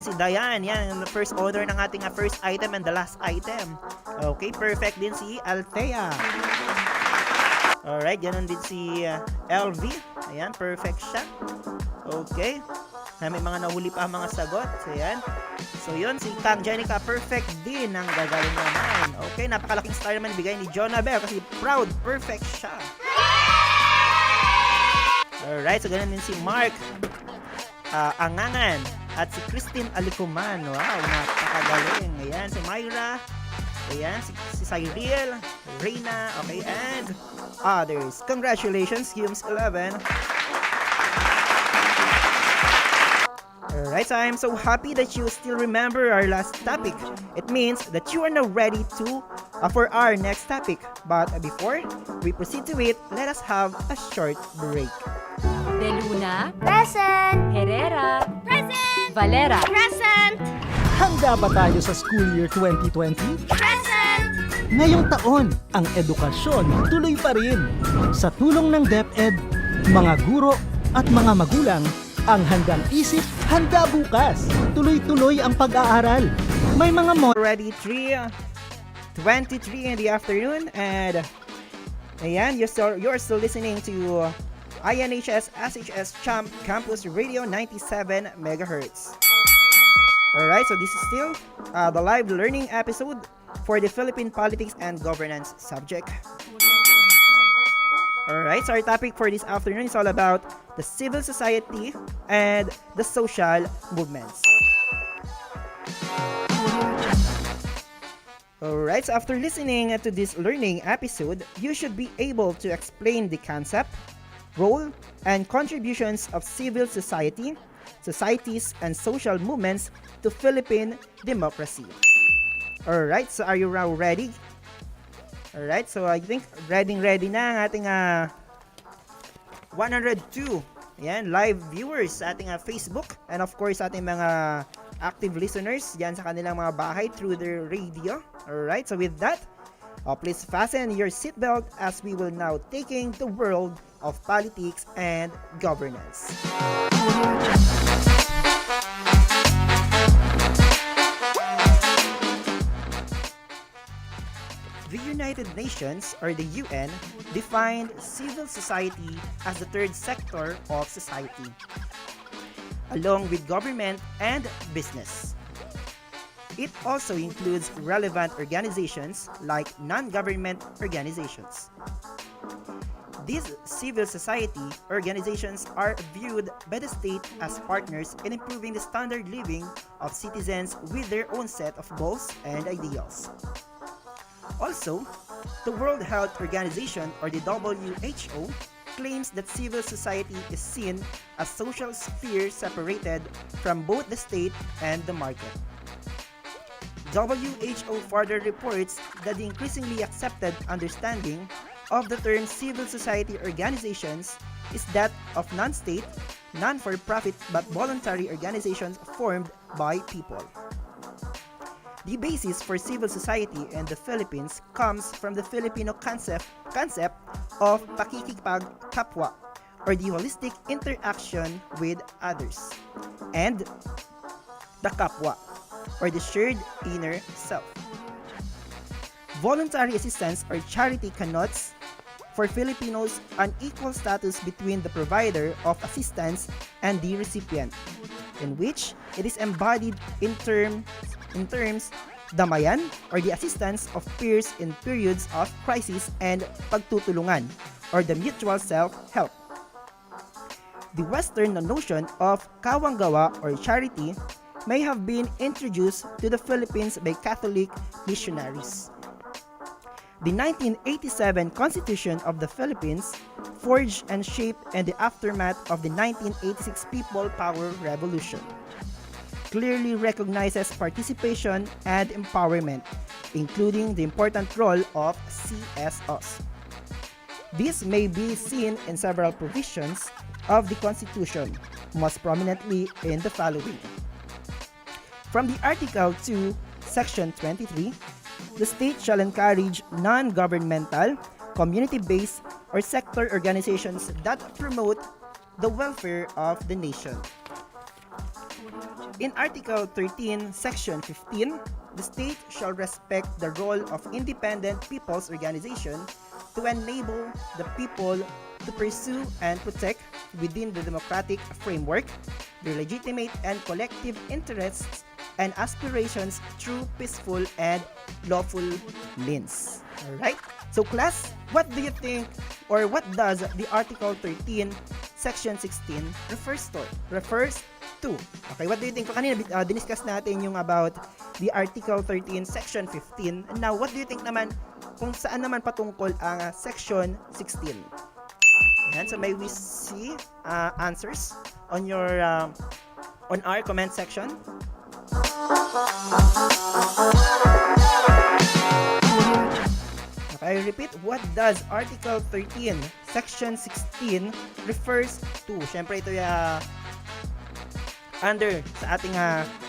si Diane. Yan, yung first order ng ating first item and the last item. Okay, perfect din si Althea. Alright, ganun din si LV. Ayan, perfect siya. Okay. May mga nahuli pa mga sagot. So, ayan. So, yun, si Kang Jenica, perfect din ang gagaling naman. Okay, napakalaking star naman bigay ni Jonabel kasi proud, perfect siya. Alright, so ganun din si Mark Angangan at si Christine Alicuman. Wow, napakagaling. Ayan, si Myra. Ayan, si Cyril, Reina, okay, and others. Congratulations, Humes 11. Alright, so I'm so happy that you still remember our last topic. It means that you are now ready to for our next topic. But before we proceed to it, let us have a short break. De Luna, Present! Herrera, Present! Valera, Present! Handa ba tayo sa school year 2020? Present! Ngayong taon, ang edukasyon tuloy pa rin. Sa tulong ng DepEd, mga guro at mga magulang, ang handang isip, handa bukas. Tuloy-tuloy ang pag-aaral. May mga Already 3:23 in the afternoon, and ayan, you're still listening to INHS SHS Campus Radio 97 MHz. Alright, so this is still the live learning episode for the Philippine Politics and Governance subject. Alright, so our topic for this afternoon is all about the civil society and the social movements. Alright, so after listening to this learning episode, you should be able to explain the concept, role, and contributions of civil society, societies, and social movements to Philippine democracy. Alright, so are you now ready? Alright, so I think ready na ang ating 102 yan, live viewers sa ating Facebook, and of course ating mga active listeners yan sa kanilang mga bahay through their radio. Alright, so with that, please fasten your seatbelt as we will now taking the world of politics and governance. The United Nations, or the UN, defined civil society as the third sector of society, along with government and business. It also includes relevant organizations like non-government organizations. These civil society organizations are viewed by the state as partners in improving the standard living of citizens with their own set of goals and ideals. Also, the World Health Organization, or the WHO, claims that civil society is seen as social sphere separated from both the state and the market. WHO further reports that the increasingly accepted understanding of the term civil society organizations is that of non-state, non-for-profit but voluntary organizations formed by people. The basis for civil society in the Philippines comes from the Filipino concept of pakikipagkapwa, or the holistic interaction with others, and the kapwa, or the shared inner self. Voluntary assistance or charity connotes for Filipinos an equal status between the provider of assistance and the recipient, in which it is embodied in terms damayan, or the assistance of peers in periods of crisis, and pagtutulungan, or the mutual self-help. The Western notion of kawanggawa, or charity, may have been introduced to the Philippines by Catholic missionaries. The 1987 Constitution of the Philippines, forged and shaped in the aftermath of the 1986 People Power Revolution, clearly recognizes participation and empowerment, including the important role of CSOs. This may be seen in several provisions of the Constitution, most prominently in the following. From the Article 2, Section 23, the state shall encourage non-governmental, community-based, or sector organizations that promote the welfare of the nation. in Article 13, Section 15, the state shall respect the role of independent people's organization to enable the people to pursue and protect within the democratic framework their legitimate and collective interests and aspirations through peaceful and lawful means. Alright? So class, what do you think or what does the Article 13, Section 16 refers to? Okay, what do you think? So, kanina diniscuss natin yung about the Article 13, Section 15. And now, what do you think naman kung saan naman patungkol ang Section 16? Ayan, so may we see answers on your on our comment section. Okay, I repeat, what does Article 13, Section 16 refers to? Siyempre ito under sa ating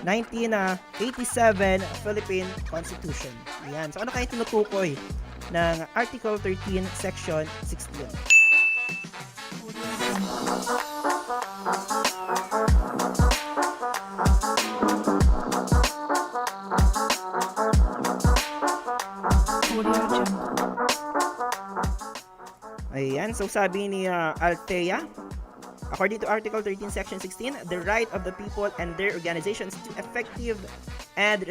1987 Philippine Constitution. Ayan. So ano kaya tinutukoy ng Article 13, Section 16? Ayan, so sabi ni Althea, according to Article 13, Section 16, the right of the people and their organizations to effective and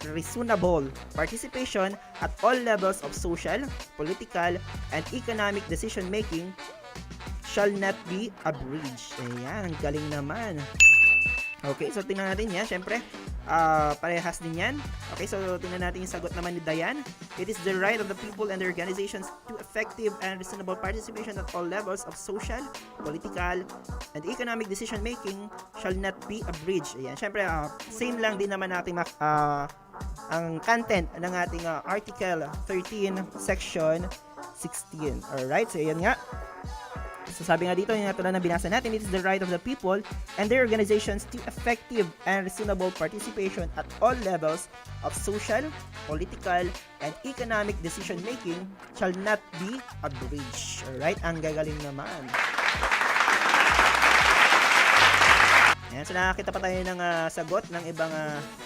reasonable participation at all levels of social, political, and economic decision-making shall not be abridged. Ayan, ang galing naman. Okay, so tingnan natin yan. Siyempre, parehas din yan. Okay, so tingnan natin yung sagot naman ni Dayan. It is the right of the people and their organizations to effective and reasonable participation at all levels of social, political, and economic decision-making shall not be abridged. Ayan, siyempre, same lang din naman natin ang content ng ating Article 13, Section 16. Alright, so ayan nga. So sabi nga dito, yung natulad na binasa natin, it is the right of the people and their organizations to effective and reasonable participation at all levels of social, political, and economic decision-making shall not be abridged. Alright? Ang gagaling naman. Ayan, so nakakita pa tayo ng sagot ng ibang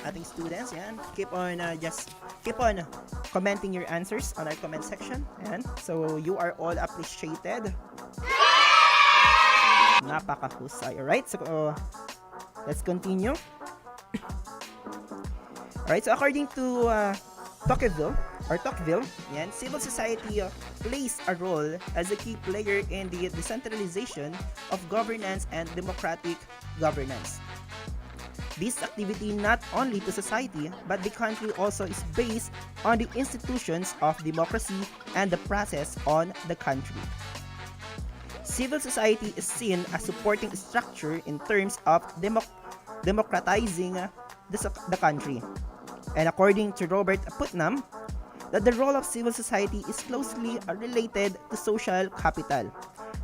ating students. Ayan. Keep on commenting your answers on our comment section. Ayan. So you are all appreciated. Napakahusay. Alright, so let's continue. Alright, so according to Tocqueville, yan, civil society plays a role as a key player in the decentralization of governance and democratic governance. This activity not only to society, but the country also is based on the institutions of democracy and the process on the country. Civil society is seen as supporting structure in terms of democratizing the country. And according to Robert Putnam, that the role of civil society is closely related to social capital,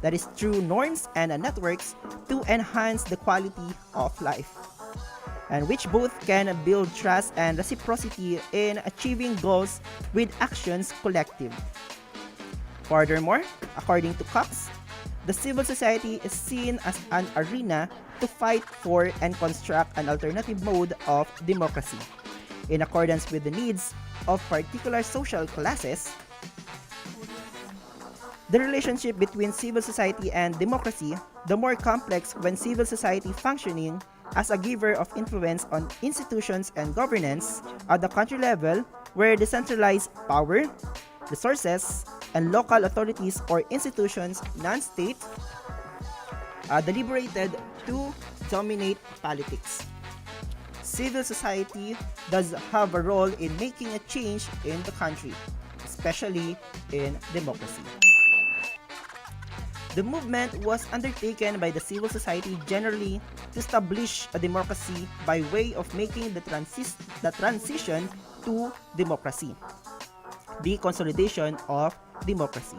that is through norms and networks to enhance the quality of life, and which both can build trust and reciprocity in achieving goals with actions collective. Furthermore, according to Cox, the civil society is seen as an arena to fight for and construct an alternative mode of democracy in accordance with the needs of particular social classes. The relationship between civil society and democracy, the more complex when civil society functioning as a giver of influence on institutions and governance at the country level, where decentralized power, resources, and local authorities or institutions, non-state, deliberated to dominate politics. Civil society does have a role in making a change in the country, especially in democracy. The movement was undertaken by the civil society generally to establish a democracy by way of making the transition to democracy, the consolidation of democracy.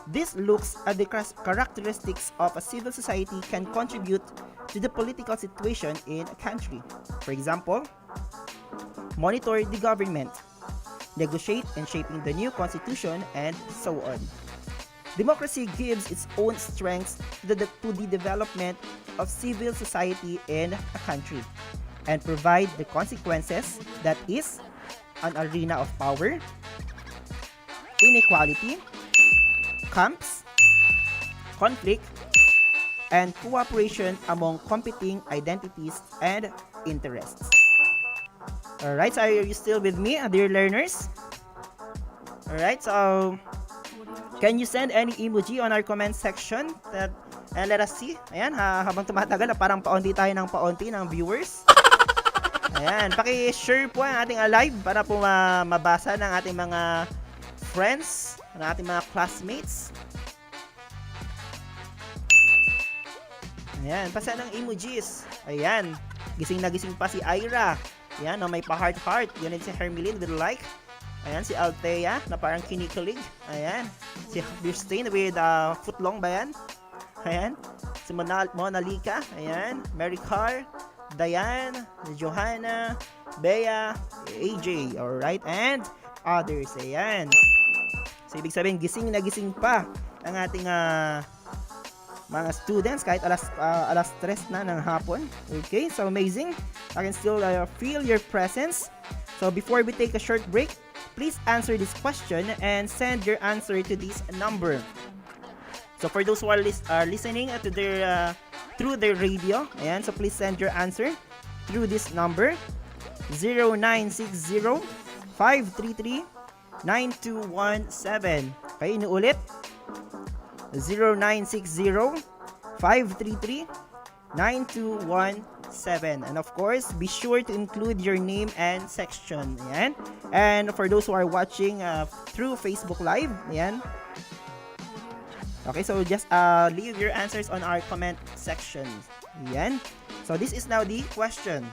This looks at the characteristics of a civil society can contribute to the political situation in a country. For example, monitor the government, negotiate in shaping the new constitution, and so on. Democracy gives its own strengths to the development of civil society in a country and provide the consequences that is an arena of power, inequality, camps, conflict, and cooperation among competing identities and interests. Alright, so are you still with me, dear learners? Alright, so can you send any emoji on our comment section and let us see? Ayan, habang tumatagal, parang paunti tayo ng paunti ng viewers. Ayan, paki-share po ang ating live para po mabasa ng ating mga friends, ng ating mga classmates. Ayan, pasa ng emojis. Ayan, gising na gising pa si Ira. Ayan, may pa-heart-heart. Yun si Hermeline with like. Ayan, si Althea na parang kinikilig. Ayan, si Birstein with footlong ba yan? Ayan, si Mona Lika. Ayan, Mary Carr, Diane, Johanna, Bea, AJ. Alright, and others. Ayan. So, ibig sabihin, gising na gising pa ang ating mga students kahit alas 3 na ng hapon. Okay, so amazing. I can still feel your presence. So before we take a short break, please answer this question and send your answer to this number. So for those who are listening to their through their radio, ayan, so please send your answer through this number 0960-533-9217. Okay, inuulit 0960-533-9217. And of course, be sure to include your name and section. Ayan. And for those who are watching through Facebook Live, ayan. Okay, so just leave your answers on our comment section. Ayan. So this is now the question.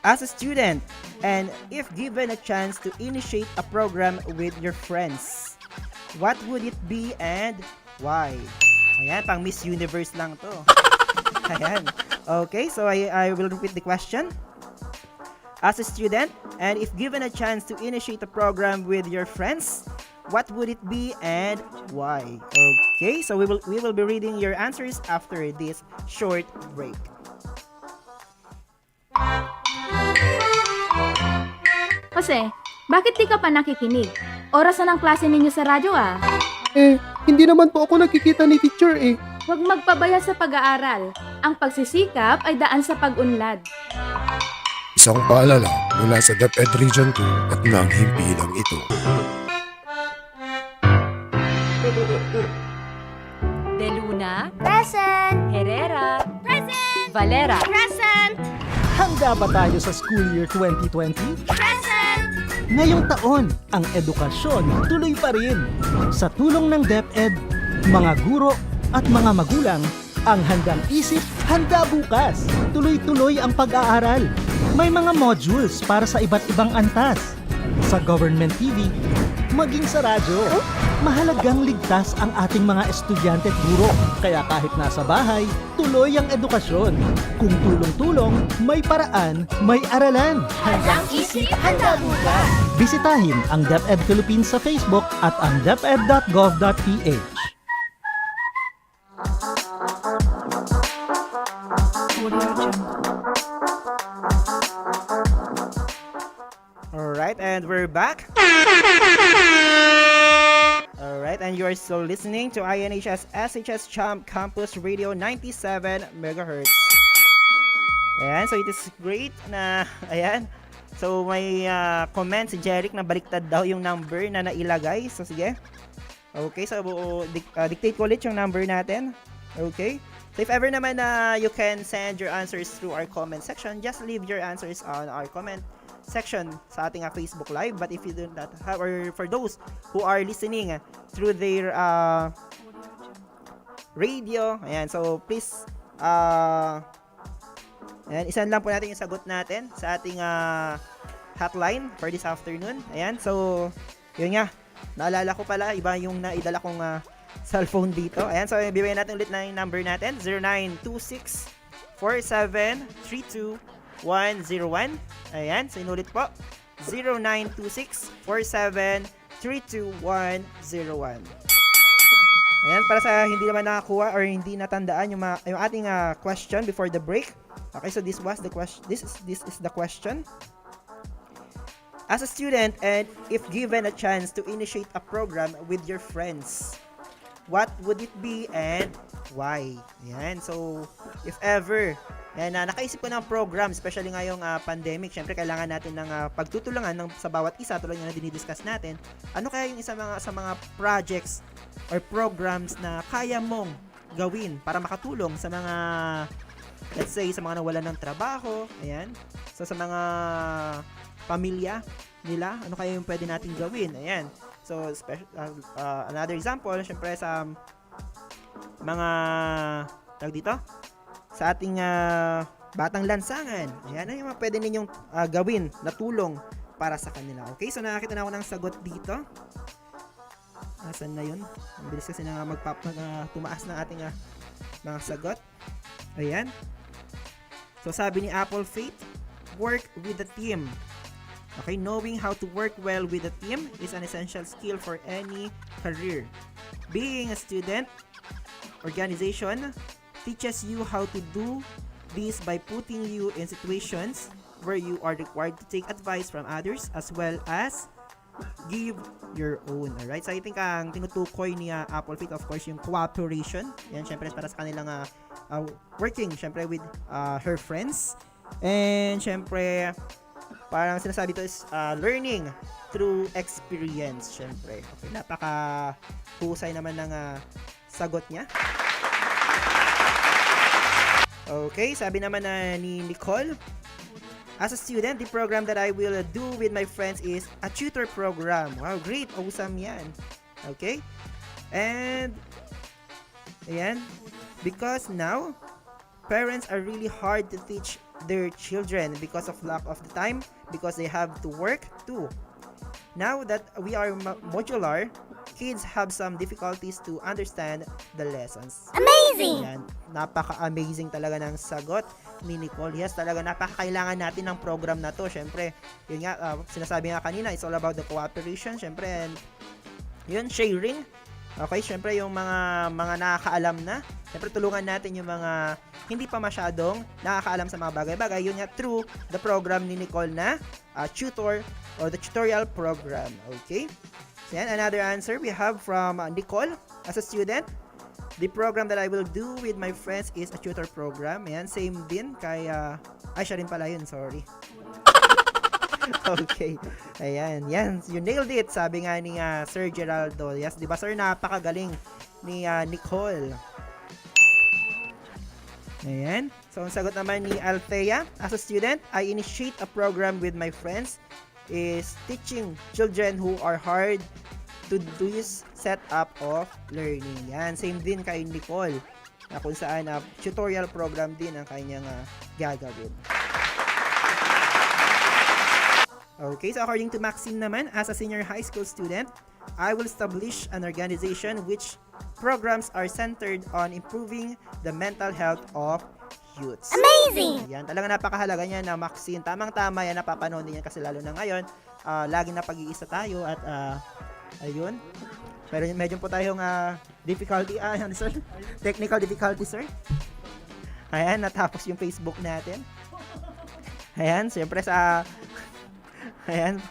As a student, and if given a chance to initiate a program with your friends, what would it be and why? Ayan, pang Miss Universe lang to. Ayan. Okay, so I will repeat the question. As a student, and if given a chance to initiate a program with your friends, what would it be and why? Okay, so we will be reading your answers after this short break. Jose, bakit di ka pa nakikinig? Oras na ng klase ninyo sa radyo Hindi naman po ako nakikita ni teacher Huwag magpabaya sa pag-aaral. Ang pagsisikap ay daan sa pag-unlad. Isang paalala mula sa DepEd Region 2 at ng himpilang ito. De Luna, Present. Herrera, Present. Valera. Present. Handa ba tayo sa school year 2020? Present. Ngayong taon, ang edukasyon tuloy pa rin. Sa tulong ng DepEd, mga guro at mga magulang, ang handang isip, handa bukas. Tuloy-tuloy ang pag-aaral. May mga modules para sa iba't ibang antas. Sa government TV, maging sa radyo. Mahalagang ligtas ang ating mga estudyante at guro. Kaya kahit nasa bahay, tuloy ang edukasyon. Kung tulong-tulong, may paraan, may aralan. Handang isip, handa bukas. Bisitahin ang DepEd Philippines sa Facebook at ang deped.gov.ph. Alright, and we're back. Alright, and you are still listening to INHS SHS Campus Radio 97 MHz. Ayan, so it is great na, ayan. So may comment si Jeric na baliktad daw yung number na nailagay. So sige. Okay, so dictate ko ulit yung number natin. Okay. So if ever naman na you can send your answers through our comment section, just leave your answers on our comment section sa ating Facebook Live. But if you do not have, or for those who are listening through their radio, ayan, so please ayan, isan lang po natin yung sagot natin sa ating hotline for this afternoon. Ayan, so yun nga, naalala ko pala, iba yung naidala kong cellphone dito. Ayan, so bibigyan natin ulit na yung number natin, 0926-4732-101. Ayan, so inulit po, 0926-4732-101. Ayan, para sa hindi naman nakakuha or hindi natandaan yung ating question before the break. Okay, so this was the question. This is the question. As a student, and if given a chance to initiate a program with your friends, what would it be and why? Ayan, so if ever nakaisip ko ng program, especially ngayong pandemic, syempre kailangan natin ng pagtutulungan sa bawat isa tulad ng dinidiscuss natin. Ano kaya yung isa sa mga projects or programs na kaya mong gawin para makatulong sa mga, let's say, sa mga nawalan ng trabaho, ayan, so sa mga pamilya nila, ano kaya yung pwede natin gawin, ayan. So, another example, syempre sa mga, tawag dito, sa ating batang lansangan, ayan, ano yung mga pwede ninyong gawin na tulong para sa kanila. Okay, so nakakita na ako ng sagot dito. Asan na yun? Ang bilis kasi na tumaas ng ating mga sagot. Ayan. So sabi ni Apple Faith, work with the team. Okay, knowing how to work well with a team is an essential skill for any career. Being a student, organization teaches you how to do this by putting you in situations where you are required to take advice from others as well as give your own. Alright? So I think ang tinutukoy ni Apple Fit, of course, yung cooperation. Yan, syempre para sa kanilang working, syempre with her friends. And syempre, parang sinasabi to is learning through experience, syempre. Okay, napaka-husay naman ng sagot niya. Okay, sabi naman ni Nicole, as a student, the program that I will do with my friends is a tutor program. Wow, great. Awesome yan. Okay? And, ayan, because now, parents are really hard to teach their children because of lack of the time, because they have to work too. Now that we are modular, kids have some difficulties to understand the lessons. Amazing! Yan, napaka-amazing talaga ng sagot ni Nicole. Yes, talaga napaka-kailangan natin ng program na to. Syempre, yun nga, sinasabi nga kanina, it's all about the cooperation. Syempre, and yun, sharing. Okay, syempre yung mga nakakaalam na, syempre tulungan natin yung mga hindi pa masyadong nakakaalam sa mga bagay-bagay. Yun nga, through the program ni Nicole na tutor or the tutorial program. Okay? So yan, another answer we have from Nicole as a student. The program that I will do with my friends is a tutor program. Ayan, same din kay ay, siya rin pala yun, sorry. Okay. Ayan, yan, you nailed it. Sabi nga ni Sir Geraldo. Yes, di ba sir, napakagaling ni Nicole. Ayan. So, ang sagot naman ni Althea, as a student, I initiate a program with my friends is teaching children who are hard to do this setup of learning. Yan, same din kay Nicole, na kung saan tutorial program din ang kanyang gagawin. Okay, so according to Maxine naman, as a senior high school student, I will establish an organization which programs are centered on improving the mental health of youths. Amazing! Yan, talaga napakahalaga niya na Maxine. Tamang-tama yan, napapanood din yan kasi lalo na ngayon, laging na pag-iisa tayo at ayun. Pero medyo po tayong difficulty, sir? Technical difficulty, sir. Ayan, natapos yung Facebook natin. Ayan, siyempre ayan,